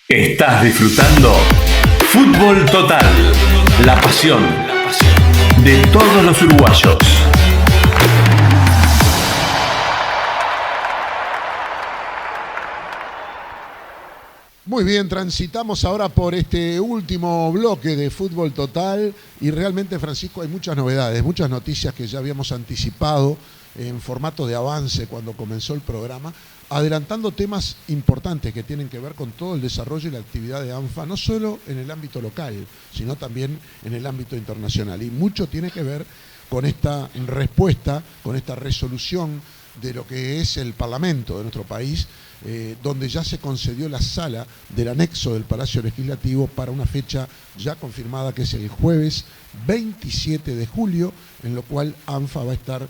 Estás disfrutando Fútbol Total, la pasión de todos los uruguayos. Muy bien, transitamos ahora por este último bloque de Fútbol Total y realmente, Francisco, hay muchas novedades, muchas noticias que ya habíamos anticipado en formato de avance cuando comenzó el programa, adelantando temas importantes que tienen que ver con todo el desarrollo y la actividad de ANFA, no solo en el ámbito local, sino también en el ámbito internacional. Y mucho tiene que ver con esta respuesta, con esta resolución de lo que es el Parlamento de nuestro país, donde ya se concedió la sala del anexo del Palacio Legislativo para una fecha ya confirmada, que es el jueves 27 de julio, en lo cual ANFA va a estar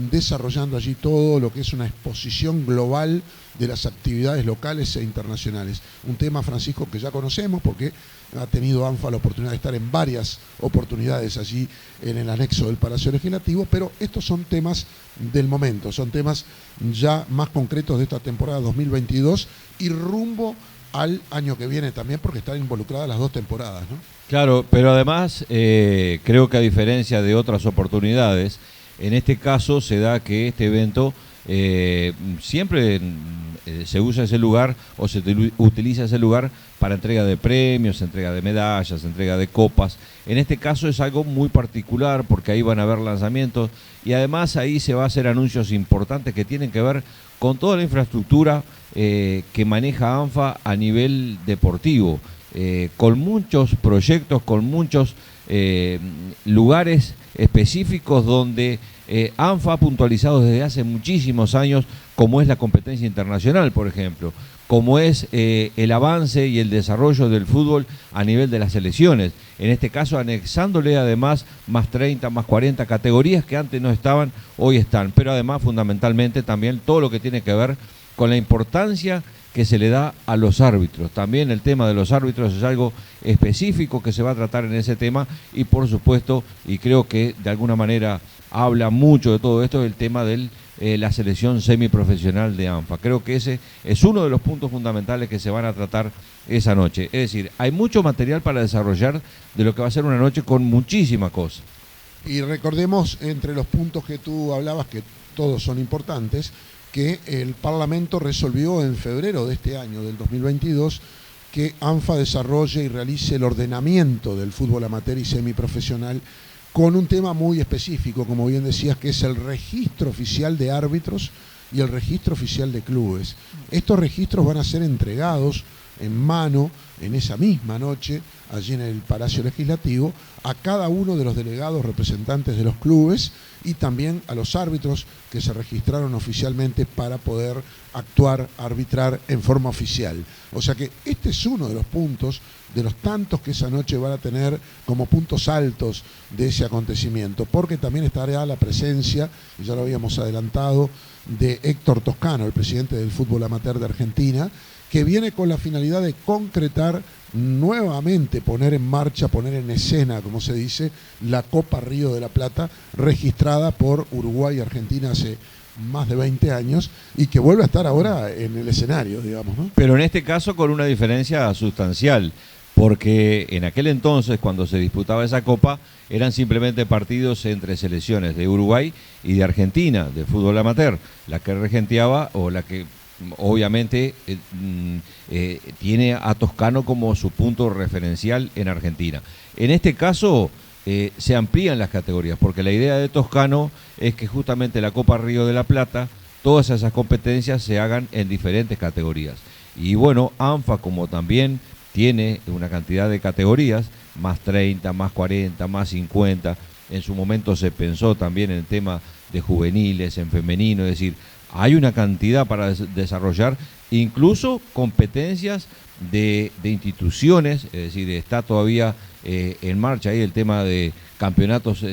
desarrollando allí todo lo que es una exposición global de las actividades locales e internacionales. Un tema, Francisco, que ya conocemos porque ha tenido ANFA la oportunidad de estar en varias oportunidades allí en el anexo del Palacio Legislativo, pero estos son temas del momento, son temas ya más concretos de esta temporada 2022 y rumbo al año que viene también, porque están involucradas las dos temporadas, ¿no? Claro, pero además creo que a diferencia de otras oportunidades, en este caso se da que este evento siempre se usa ese lugar o se utiliza ese lugar para entrega de premios, entrega de medallas, entrega de copas. En este caso es algo muy particular porque ahí van a haber lanzamientos y además ahí se va a hacer anuncios importantes que tienen que ver con toda la infraestructura que maneja ANFA a nivel deportivo, con muchos proyectos, con muchos lugares específicos donde ANFA ha puntualizado desde hace muchísimos años, como es la competencia internacional, por ejemplo, como es el avance y el desarrollo del fútbol a nivel de las selecciones, en este caso anexándole además más 30, más 40 categorías que antes no estaban, hoy están, pero además fundamentalmente también todo lo que tiene que ver con la importancia que se le da a los árbitros. También el tema de los árbitros es algo específico que se va a tratar en ese tema y por supuesto, y creo que de alguna manera habla mucho de todo esto, el tema de la selección semiprofesional de ANFA. Creo que ese es uno de los puntos fundamentales que se van a tratar esa noche. Es decir, hay mucho material para desarrollar de lo que va a ser una noche con muchísimas cosas. Y recordemos, entre los puntos que tú hablabas, que todos son importantes, que el Parlamento resolvió en febrero de este año, del 2022, que ANFA desarrolle y realice el ordenamiento del fútbol amateur y semiprofesional con un tema muy específico, como bien decías, que es el registro oficial de árbitros y el registro oficial de clubes. Estos registros van a ser entregados en mano en esa misma noche, allí en el Palacio Legislativo, a cada uno de los delegados representantes de los clubes y también a los árbitros que se registraron oficialmente para poder actuar, arbitrar en forma oficial. O sea que este es uno de los puntos, de los tantos que esa noche van a tener como puntos altos de ese acontecimiento, porque también estará la presencia, y ya lo habíamos adelantado, de Héctor Toscano, el presidente del fútbol amateur de Argentina, que viene con la finalidad de concretar nuevamente, poner en marcha, poner en escena, como se dice, la Copa Río de la Plata, registrada por Uruguay y Argentina hace más de 20 años y que vuelve a estar ahora en el escenario, digamos, ¿no? Pero en este caso con una diferencia sustancial, porque en aquel entonces, cuando se disputaba esa Copa, eran simplemente partidos entre selecciones de Uruguay y de Argentina, de fútbol amateur, la que regenteaba o la que obviamente tiene a Toscano como su punto referencial en Argentina. En este caso se amplían las categorías, porque la idea de Toscano es que justamente la Copa Río de la Plata, todas esas competencias se hagan en diferentes categorías. Y bueno, ANFA, como también tiene una cantidad de categorías, más 30, más 40, más 50, en su momento se pensó también en el tema de juveniles, en femenino, es decir, hay una cantidad para desarrollar, incluso competencias de instituciones, es decir, está todavía en marcha ahí el tema de campeonatos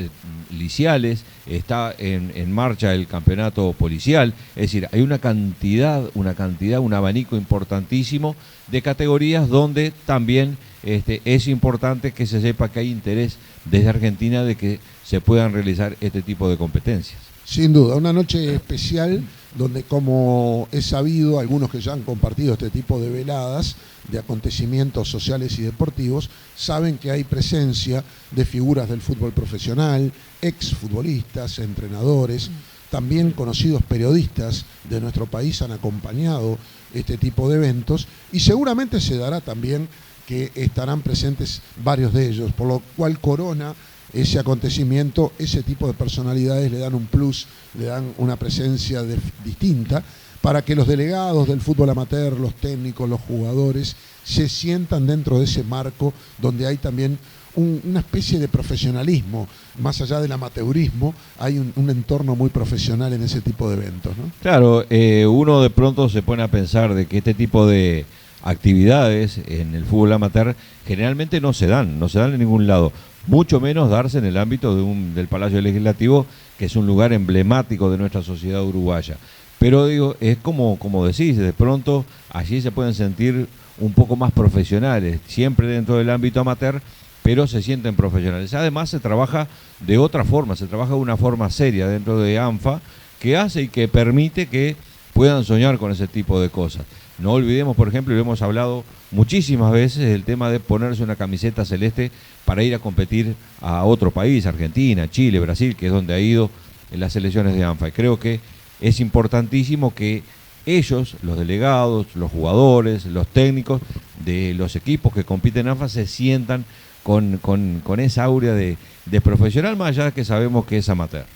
liciales, está en marcha el campeonato policial, es decir, hay una cantidad, un abanico importantísimo de categorías donde también es importante que se sepa que hay interés desde Argentina de que se puedan realizar este tipo de competencias. Sin duda, una noche especial donde, como es sabido, algunos que ya han compartido este tipo de veladas, de acontecimientos sociales y deportivos, saben que hay presencia de figuras del fútbol profesional, exfutbolistas, entrenadores, también conocidos periodistas de nuestro país han acompañado este tipo de eventos, y seguramente se dará también que estarán presentes varios de ellos, por lo cual corona ese acontecimiento. Ese tipo de personalidades le dan un plus, le dan una presencia distinta, para que los delegados del fútbol amateur, los técnicos, los jugadores, se sientan dentro de ese marco donde hay también una especie de profesionalismo. Más allá del amateurismo, hay un entorno muy profesional en ese tipo de eventos, ¿no? Claro, uno de pronto se pone a pensar de que este tipo de actividades en el fútbol amateur generalmente no se dan en ningún lado, mucho menos darse en el ámbito del Palacio Legislativo, que es un lugar emblemático de nuestra sociedad uruguaya. Pero digo, es como decís, de pronto allí se pueden sentir un poco más profesionales, siempre dentro del ámbito amateur, pero se sienten profesionales. Además se trabaja de otra forma, se trabaja de una forma seria dentro de ANFA, que hace y que permite que puedan soñar con ese tipo de cosas. No olvidemos, por ejemplo, y lo hemos hablado muchísimas veces, el tema de ponerse una camiseta celeste para ir a competir a otro país, Argentina, Chile, Brasil, que es donde ha ido en las selecciones de ANFA. Y creo que es importantísimo que ellos, los delegados, los jugadores, los técnicos de los equipos que compiten en ANFA se sientan con esa áurea de profesional, más allá que sabemos que es amateur.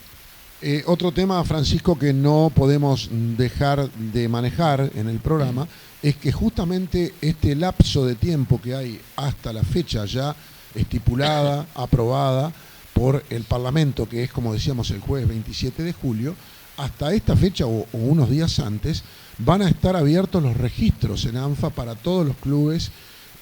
Otro tema, Francisco, que no podemos dejar de manejar en el programa es que justamente este lapso de tiempo que hay hasta la fecha ya estipulada, aprobada por el Parlamento, que es, como decíamos, el jueves 27 de julio, hasta esta fecha o unos días antes, van a estar abiertos los registros en ANFA para todos los clubes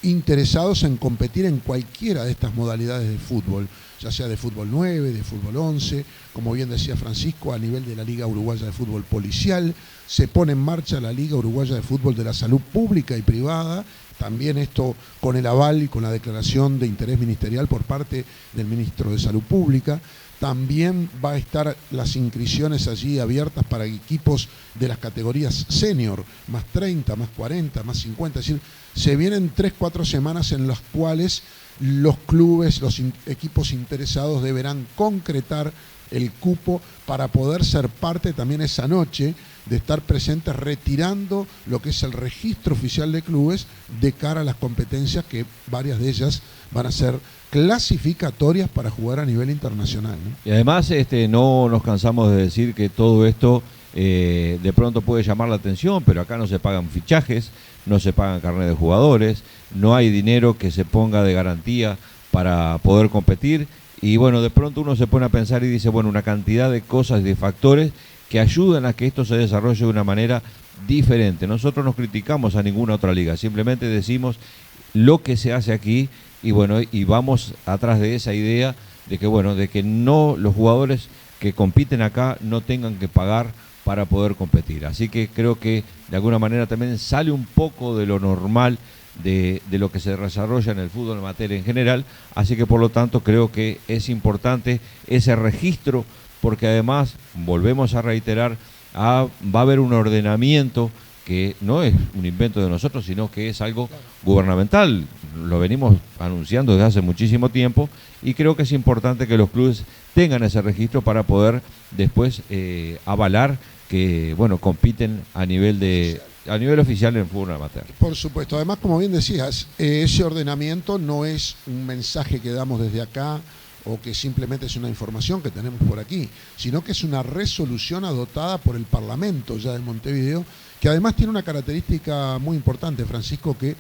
interesados en competir en cualquiera de estas modalidades de fútbol, ya sea de fútbol 9, de fútbol 11, como bien decía Francisco, a nivel de la Liga Uruguaya de Fútbol Policial. Se pone en marcha la Liga Uruguaya de Fútbol de la Salud Pública y Privada, también esto con el aval y con la declaración de interés ministerial por parte del Ministro de Salud Pública. También va a estar las inscripciones allí abiertas para equipos de las categorías senior, más 30, más 40, más 50. Es decir, se vienen 3-4 semanas en las cuales los clubes, los equipos interesados deberán concretar el cupo para poder ser parte también esa noche de estar presentes retirando lo que es el registro oficial de clubes de cara a las competencias, que varias de ellas van a ser clasificatorias para jugar a nivel internacional, ¿no? Y además no nos cansamos de decir que todo esto de pronto puede llamar la atención, pero acá no se pagan fichajes, no se pagan carnet de jugadores, no hay dinero que se ponga de garantía para poder competir, y bueno, de pronto uno se pone a pensar y dice, bueno, una cantidad de cosas, de factores que ayudan a que esto se desarrolle de una manera diferente. Nosotros no criticamos a ninguna otra liga, simplemente decimos lo que se hace aquí, y bueno, y vamos atrás de esa idea de que bueno, de que no, los jugadores que compiten acá no tengan que pagar para poder competir. Así que creo que de alguna manera también sale un poco de lo normal de lo que se desarrolla en el fútbol amateur en general. Así que por lo tanto creo que es importante ese registro, porque además, volvemos a reiterar, va a haber un ordenamiento que no es un invento de nosotros, sino que es algo gubernamental. Lo venimos anunciando desde hace muchísimo tiempo, y creo que es importante que los clubes tengan ese registro para poder después avalar que bueno, compiten a nivel oficial en el fútbol amateur. Por supuesto. Además, como bien decías, ese ordenamiento no es un mensaje que damos desde acá o que simplemente es una información que tenemos por aquí, sino que es una resolución adoptada por el Parlamento ya de Montevideo, que además tiene una característica muy importante, Francisco, que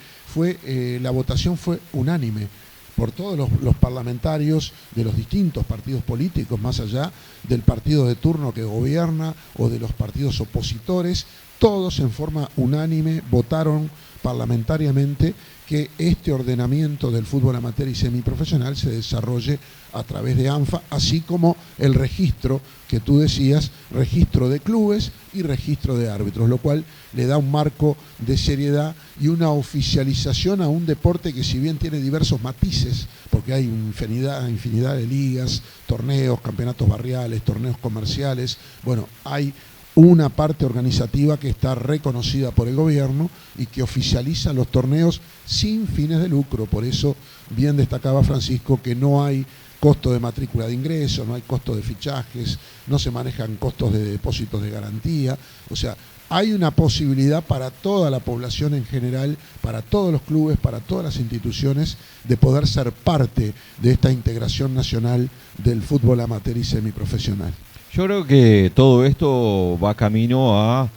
la votación fue unánime por todos los parlamentarios de los distintos partidos políticos, más allá del partido de turno que gobierna o de los partidos opositores. Todos en forma unánime votaron parlamentariamente que este ordenamiento del fútbol amateur y semiprofesional se desarrolle a través de ANFA, así como el registro que tú decías, registro de clubes y registro de árbitros, lo cual le da un marco de seriedad y una oficialización a un deporte que, si bien tiene diversos matices, porque hay infinidad de ligas, torneos, campeonatos barriales, torneos comerciales, bueno, hay una parte organizativa que está reconocida por el gobierno y que oficializa los torneos sin fines de lucro. Por eso bien destacaba Francisco que no hay costo de matrícula de ingreso, no hay costo de fichajes, no se manejan costos de depósitos de garantía. O sea, hay una posibilidad para toda la población en general, para todos los clubes, para todas las instituciones, de poder ser parte de esta integración nacional del fútbol amateur y semiprofesional. Yo creo que todo esto va camino a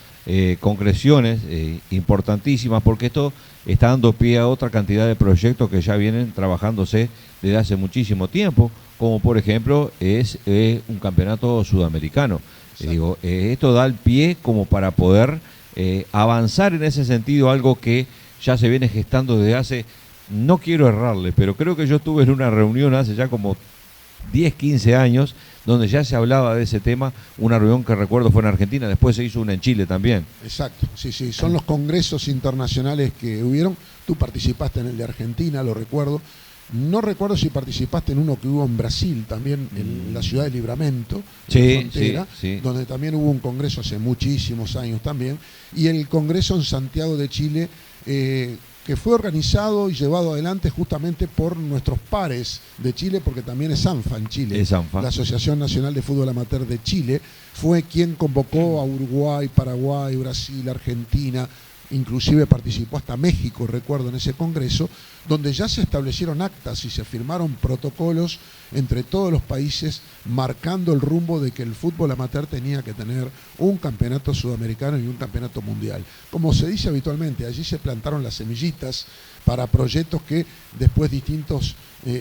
concreciones importantísimas, porque esto está dando pie a otra cantidad de proyectos que ya vienen trabajándose desde hace muchísimo tiempo, como por ejemplo es un campeonato sudamericano. Esto da el pie como para poder avanzar en ese sentido, algo que ya se viene gestando desde hace, no quiero errarle, pero creo que yo estuve en una reunión hace ya como 10, 15 años, donde ya se hablaba de ese tema, una reunión que recuerdo fue en Argentina, después se hizo una en Chile también. Exacto, sí, son los congresos internacionales que hubieron. Tú participaste en el de Argentina, lo recuerdo. No recuerdo si participaste en uno que hubo en Brasil, también en la ciudad de Livramento, en la frontera, donde también hubo un congreso hace muchísimos años también, y el congreso en Santiago de Chile, que fue organizado y llevado adelante justamente por nuestros pares de Chile, porque también es ANFA en Chile. Es ANFA. La Asociación Nacional de Fútbol Amateur de Chile fue quien convocó a Uruguay, Paraguay, Brasil, Argentina, inclusive participó hasta México, recuerdo, en ese congreso, donde ya se establecieron actas y se firmaron protocolos entre todos los países marcando el rumbo de que el fútbol amateur tenía que tener un campeonato sudamericano y un campeonato mundial. Como se dice habitualmente, allí se plantaron las semillitas para proyectos que después distintos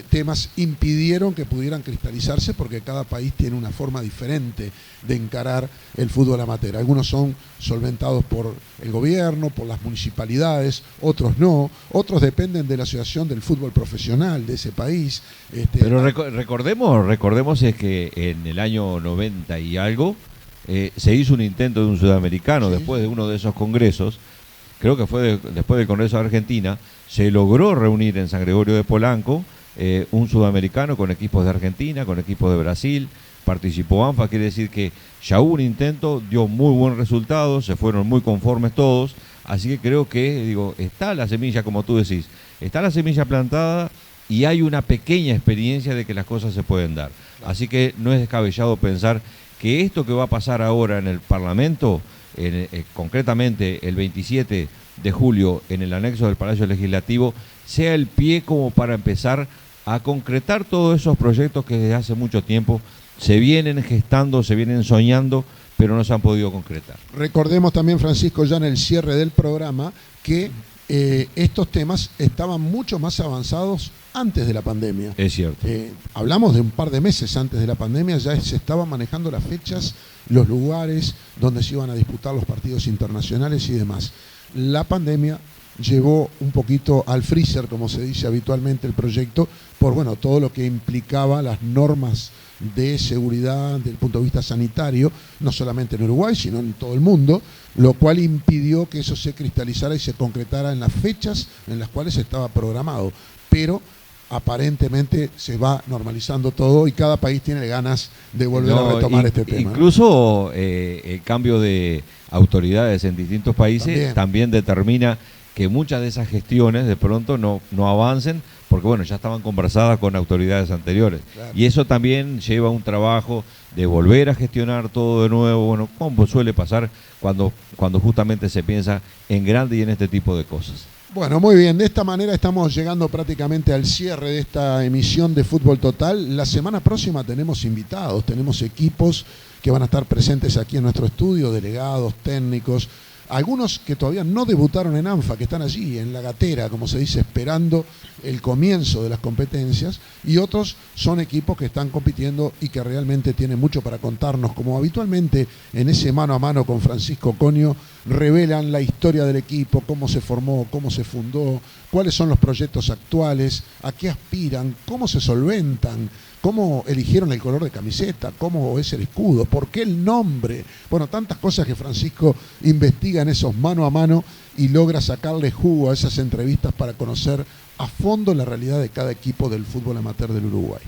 temas impidieron que pudieran cristalizarse, porque cada país tiene una forma diferente de encarar el fútbol amateur. Algunos son solventados por el gobierno, por las municipalidades, otros no, otros dependen de la Asociación del Fútbol Profesional de ese país. Pero recordemos es que en el año 90 y algo se hizo un intento de un sudamericano, después de uno de esos congresos, creo que fue después del Congreso de Argentina, se logró reunir en San Gregorio de Polanco un sudamericano con equipos de Argentina, con equipos de Brasil, participó ANFA, quiere decir que ya hubo un intento, dio muy buen resultado, se fueron muy conformes todos, así que creo que, está la semilla, como tú decís, está la semilla plantada y hay una pequeña experiencia de que las cosas se pueden dar. Así que no es descabellado pensar que esto que va a pasar ahora en el Parlamento, concretamente el 27 de julio en el anexo del Palacio Legislativo, sea el pie como para empezar a concretar todos esos proyectos que desde hace mucho tiempo se vienen gestando, se vienen soñando, pero no se han podido concretar. Recordemos también, Francisco, ya en el cierre del programa, que estos temas estaban mucho más avanzados antes de la pandemia. Es cierto. Hablamos de un par de meses antes de la pandemia, ya se estaban manejando las fechas, los lugares donde se iban a disputar los partidos internacionales y demás. La pandemia llevó un poquito al freezer, como se dice habitualmente, el proyecto, por todo lo que implicaba las normas de seguridad desde el punto de vista sanitario, no solamente en Uruguay, sino en todo el mundo, lo cual impidió que eso se cristalizara y se concretara en las fechas en las cuales estaba programado. Pero aparentemente se va normalizando todo y cada país tiene ganas de volver a retomar este tema. Incluso el cambio de autoridades en distintos países también determina que muchas de esas gestiones de pronto no avancen, porque ya estaban conversadas con autoridades anteriores. Claro. Y eso también lleva un trabajo de volver a gestionar todo de nuevo, como suele pasar cuando justamente se piensa en grande y en este tipo de cosas. Bueno, muy bien, de esta manera estamos llegando prácticamente al cierre de esta emisión de Fútbol Total. La semana próxima tenemos invitados, tenemos equipos que van a estar presentes aquí en nuestro estudio, delegados, técnicos, algunos que todavía no debutaron en ANFA, que están allí en la gatera, como se dice, esperando el comienzo de las competencias, y otros son equipos que están compitiendo y que realmente tienen mucho para contarnos, como habitualmente en ese mano a mano con Francisco Conio revelan la historia del equipo, cómo se formó, cómo se fundó, cuáles son los proyectos actuales, a qué aspiran, cómo se solventan, cómo eligieron el color de camiseta, cómo es el escudo, por qué el nombre. Tantas cosas que Francisco investiga en esos mano a mano y logra sacarle jugo a esas entrevistas para conocer a fondo la realidad de cada equipo del fútbol amateur del Uruguay.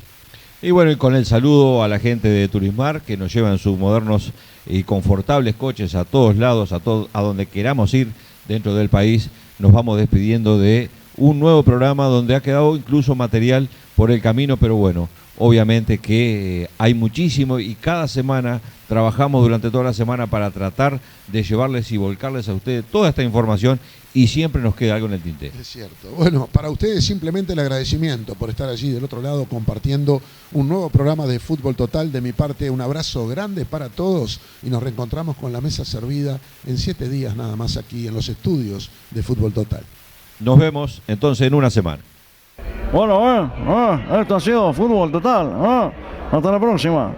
Y bueno, y con el saludo a la gente de Turismar, que nos llevan sus modernos y confortables coches a todos lados, a donde queramos ir dentro del país, nos vamos despidiendo de un nuevo programa donde ha quedado incluso material por el camino, pero bueno, obviamente que hay muchísimo y cada semana trabajamos durante toda la semana para tratar de llevarles y volcarles a ustedes toda esta información y siempre nos queda algo en el tintero. Es cierto. Bueno, para ustedes simplemente el agradecimiento por estar allí del otro lado compartiendo un nuevo programa de Fútbol Total. De mi parte, un abrazo grande para todos y nos reencontramos con la mesa servida en 7 días nada más aquí en los estudios de Fútbol Total. Nos vemos entonces en una semana. Bueno, esto ha sido Fútbol Total. Hasta la próxima.